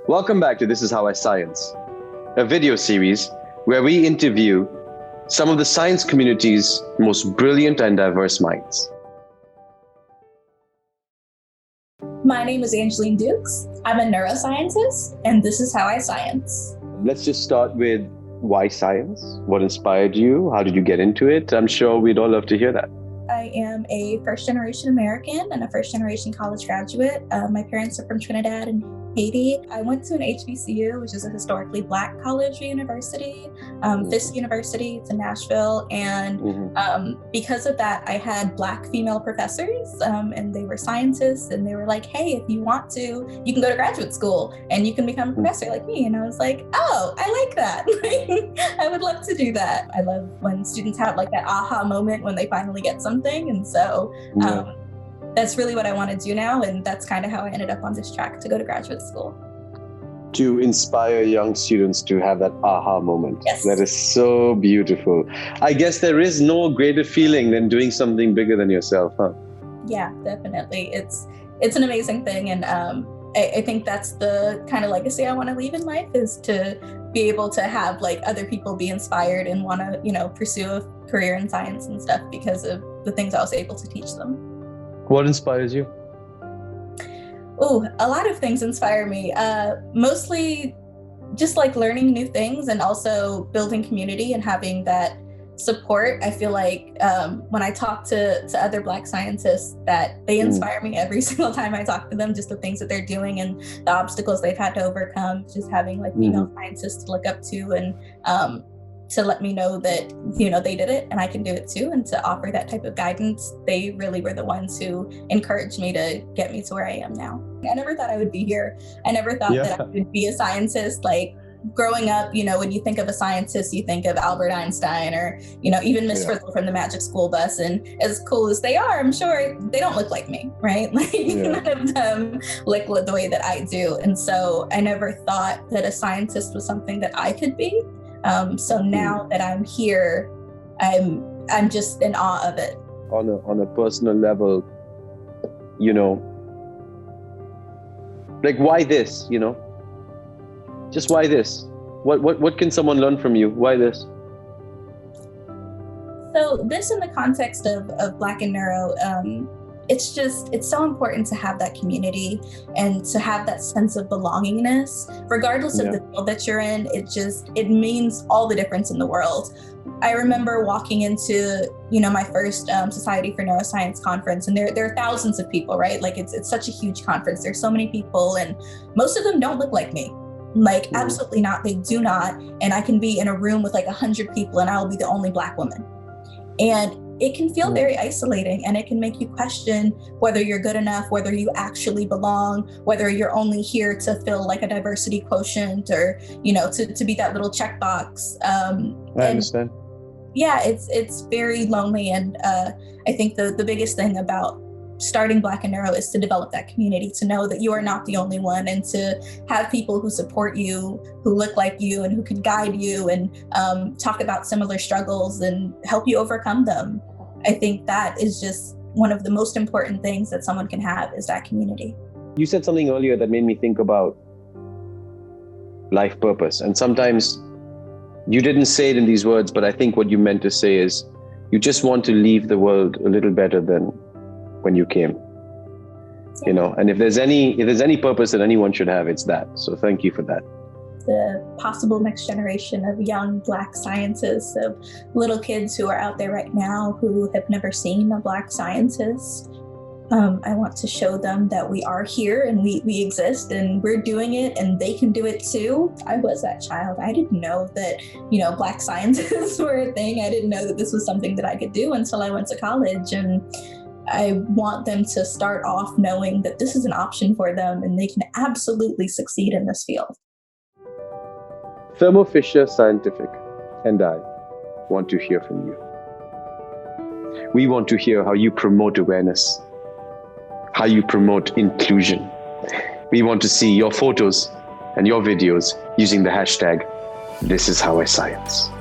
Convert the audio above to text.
Welcome back to This Is How I Science, a video series where we interview some of the science community's most brilliant and diverse minds. My name is Angeline Dukes. I'm a neuroscientist, and this is how I science. Let's just start with why science? What inspired you? How did you get into it? I'm sure we'd all love to hear that. I am a first-generation American and a first-generation college graduate. My parents are from Trinidad and Haiti. I went to an HBCU, which is a historically Black college or university, Fisk University. It's in Nashville. And because of that, I had Black female professors, and they were scientists, and they were like, hey, if you want to, you can go to graduate school and you can become a professor like me. And I was like, oh, I like that. I would love to do that. I love when students have like that aha moment when they finally get something. And so that's really what I want to do now. And that's kind of how I ended up on this track to go to graduate school. To inspire young students to have that aha moment. Yes. That is so beautiful. I guess there is no greater feeling than doing something bigger than yourself, huh? Yeah, definitely. It's an amazing thing. And I think that's the kind of legacy I want to leave in life, is to be able to have like other people be inspired and want to, pursue a career in science and stuff because of the things I was able to teach them. What inspires you? Oh, a lot of things inspire me. Mostly just like learning new things and also building community and having that support. I feel like when I talk to other Black scientists, that they inspire me every single time I talk to them, just the things that they're doing and the obstacles they've had to overcome, just having like female scientists to look up to and to let me know that, they did it and I can do it too. And to offer that type of guidance, they really were the ones who encouraged me to get me to where I am now. I never thought I would be here. I never thought that I would be a scientist. Like growing up, when you think of a scientist, you think of Albert Einstein or, even Miss Frizzle from the Magic School Bus. And as cool as they are, I'm sure they don't look like me, right? Like none of them look the way that I do. And so I never thought that a scientist was something that I could be. So now that I'm here, I'm just in awe of it. On a personal level, like why this? Just why this? What can someone learn from you? Why this? So this, in the context of Black In Neuro, it's so important to have that community and to have that sense of belongingness, regardless of the field that you're in. It means all the difference in the world. I remember walking into, my first Society for Neuroscience conference, and there are thousands of people, right? Like it's such a huge conference. There's so many people, and most of them don't look like me. Like absolutely not. They do not. And I can be in a room with like 100 people, and I will be the only Black woman. And it can feel very isolating, and it can make you question whether you're good enough, whether you actually belong, whether you're only here to fill like a diversity quotient or, to be that little checkbox. I understand. Yeah, it's very lonely. And I think the biggest thing about starting Black In Neuro is to develop that community, to know that you are not the only one, and to have people who support you, who look like you, and who can guide you and talk about similar struggles and help you overcome them. I think that is just one of the most important things that someone can have, is that community. You said something earlier that made me think about life purpose. And sometimes you didn't say it in these words, but I think what you meant to say is you just want to leave the world a little better than when you came, and if there's any purpose that anyone should have, it's that. So thank you for that. The possible next generation of young Black scientists, of little kids who are out there right now who have never seen a Black scientist. I want to show them that we are here and we exist and we're doing it and they can do it too. I was that child. I didn't know that, Black scientists were a thing. I didn't know that this was something that I could do until I went to college. And I want them to start off knowing that this is an option for them and they can absolutely succeed in this field. Thermo Fisher Scientific and I want to hear from you. We want to hear how you promote awareness, how you promote inclusion. We want to see your photos and your videos using the hashtag #ThisIsHowIScience.